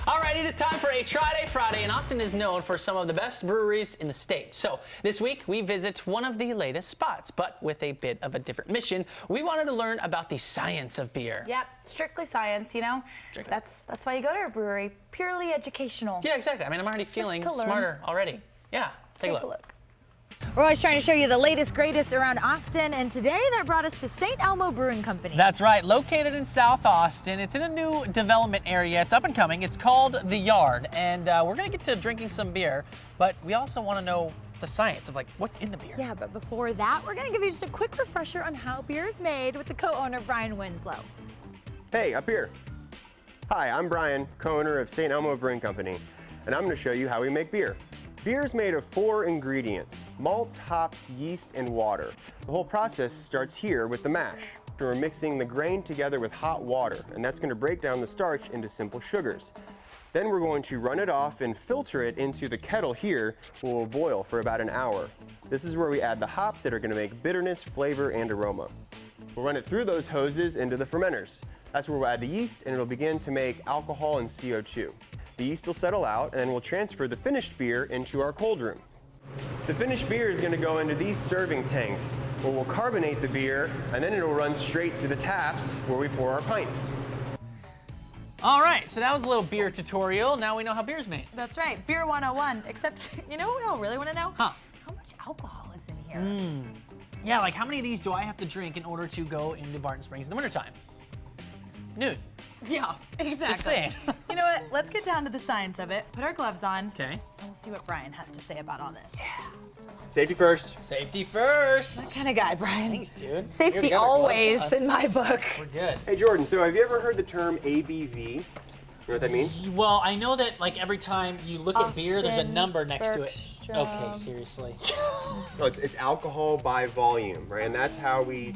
All right, it is time for a Try Day Friday, and Austin is known for some of the best breweries in the state. So this week, we visit one of the latest spots, but with a bit of a different mission. We wanted to learn about the science of beer. Yep, strictly science, you know? That's why you go to a brewery, purely educational. Yeah, exactly. I mean, I'm already feeling smarter already. Yeah, take a look. We're always trying to show you the latest, greatest around Austin, and today that brought us to St. Elmo Brewing Company. That's right, located in South Austin. It's in a new development area. It's up and coming. It's called The Yard, and we're gonna get to drinking some beer, but we also wanna know the science of like what's in the beer. Yeah, but before that, we're gonna give you just a quick refresher on how beer is made with the co-owner, Brian Winslow. Hey, up here. Hi, I'm Brian, co-owner of St. Elmo Brewing Company, and I'm gonna show you how we make beer. Beer is made of 4 ingredients: malt, hops, yeast, and water. The whole process starts here with the mash. We're mixing the grain together with hot water, and that's going to break down the starch into simple sugars. Then we're going to run it off and filter it into the kettle here, where we'll boil for about an hour. This is where we add the hops that are going to make bitterness, flavor, and aroma. We'll run it through those hoses into the fermenters. That's where we'll add the yeast, and it'll begin to make alcohol and CO2. The yeast will settle out, and then we'll transfer the finished beer into our cold room. The finished beer is going to go into these serving tanks, where we'll carbonate the beer, and then it'll run straight to the taps, where we pour our pints. All right, so that was a little beer tutorial. Now we know how beer's made. That's right, Beer 101, except, you know what we all really want to know? Huh. How much alcohol is in here? Yeah, like how many of these do I have to drink in order to go into Barton Springs in the wintertime? Nude. Yeah, exactly. Just saying. You know what? Let's get down to the science of it. Put our gloves on. Okay. And we'll see what Brian has to say about all this. Yeah. Safety first. Safety first. What kind of guy, Brian? Thanks, dude. Safety always in my book. We're good. Hey, Jordan, so have you ever heard the term ABV? You know what that means? Well, I know that like every time you look at beer, there's a number next to it. Bergstrom. Okay, seriously. No, it's alcohol by volume, right? And that's how we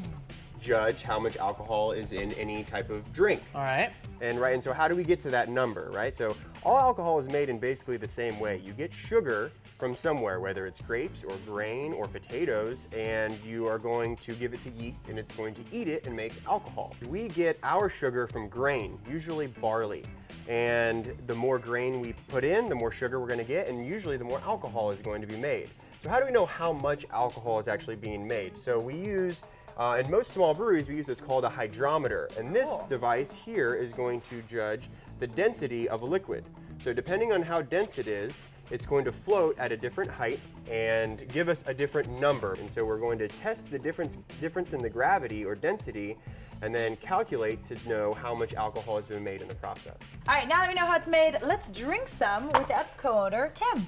judge how much alcohol is in any type of drink. All right. And so how do we get to that number, right? So all alcohol is made in basically the same way. You get sugar from somewhere, whether it's grapes or grain or potatoes, and you are going to give it to yeast and it's going to eat it and make alcohol. We get our sugar from grain, usually barley. And the more grain we put in, the more sugar we're going to get, and usually the more alcohol is going to be made. So how do we know how much alcohol is actually being made? So we use in most small breweries, we use what's called a hydrometer, and this device here is going to judge the density of a liquid. So depending on how dense it is, it's going to float at a different height and give us a different number. And so we're going to test the difference in the gravity or density, and then calculate to know how much alcohol has been made in the process. All right, now that we know how it's made, let's drink some with the co-owner, Tim.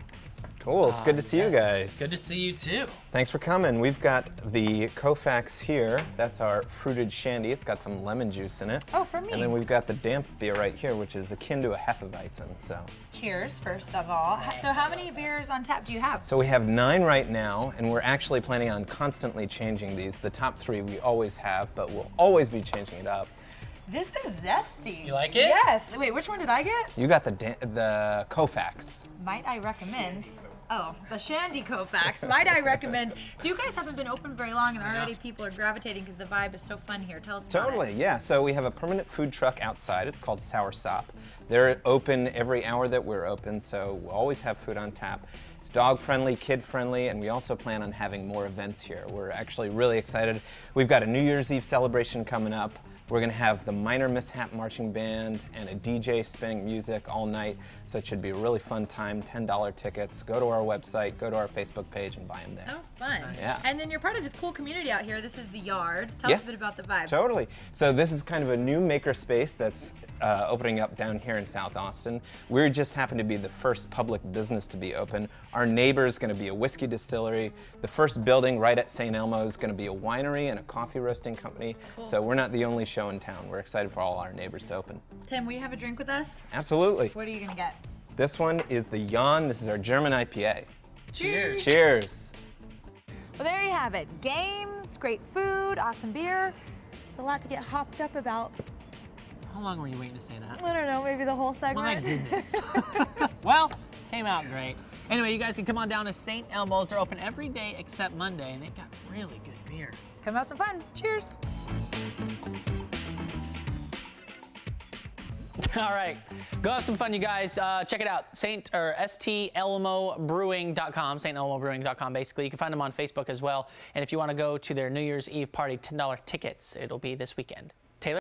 Cool, it's good to see you guys. Good to see you too. Thanks for coming. We've got the Koufax here. That's our fruited shandy. It's got some lemon juice in it. Oh, for me. And then we've got the damp beer right here, which is akin to a Hefeweizen. So. Cheers, first of all. So how many beers on tap do you have? So we have 9 right now, and we're actually planning on constantly changing these. The top 3 we always have, but we'll always be changing it up. This is zesty. You like it? Yes. Wait, which one did I get? You got the Koufax. Might I recommend? Oh, the Shandy Koufax. Might I recommend? So you guys haven't been open very long, and already people are gravitating because the vibe is so fun here. Tell us about it. Totally, yeah. So we have a permanent food truck outside. It's called Sour Sop. They're open every hour that we're open, so we'll always have food on tap. It's dog-friendly, kid-friendly, and we also plan on having more events here. We're actually really excited. We've got a New Year's Eve celebration coming up. We're going to have the Minor Mishap Marching Band and a DJ spinning music all night, so it should be a really fun time. $10 tickets. Go to our website, go to our Facebook page, and buy them there. Oh, fun. Yeah. And then you're part of this cool community out here. This is The Yard. Tell us a bit about the vibe. Totally. So this is kind of a new maker space that's opening up down here in South Austin. We just happen to be the first public business to be open. Our neighbor is going to be a whiskey distillery. The first building right at St. Elmo is going to be a winery and a coffee roasting company. Cool. So we're not the only show in town. We're excited for all our neighbors to open. Tim, will you have a drink with us? Absolutely. What are you going to get? This one is the Jan. This is our German IPA. Cheers. Cheers. Well, there you have it. Games, great food, awesome beer. There's a lot to get hopped up about. How long were you waiting to say that? I don't know, maybe the whole segment. My goodness. Well, came out great. Anyway, you guys can come on down to St. Elmo's. They're open every day except Monday, and they've got really good beer. Come have some fun. Cheers. All right, go have some fun, you guys. Check it out, STElmobrewing.com, StElmobrewing.com, basically. You can find them on Facebook as well. And if you want to go to their New Year's Eve party, $10 tickets. It'll be this weekend.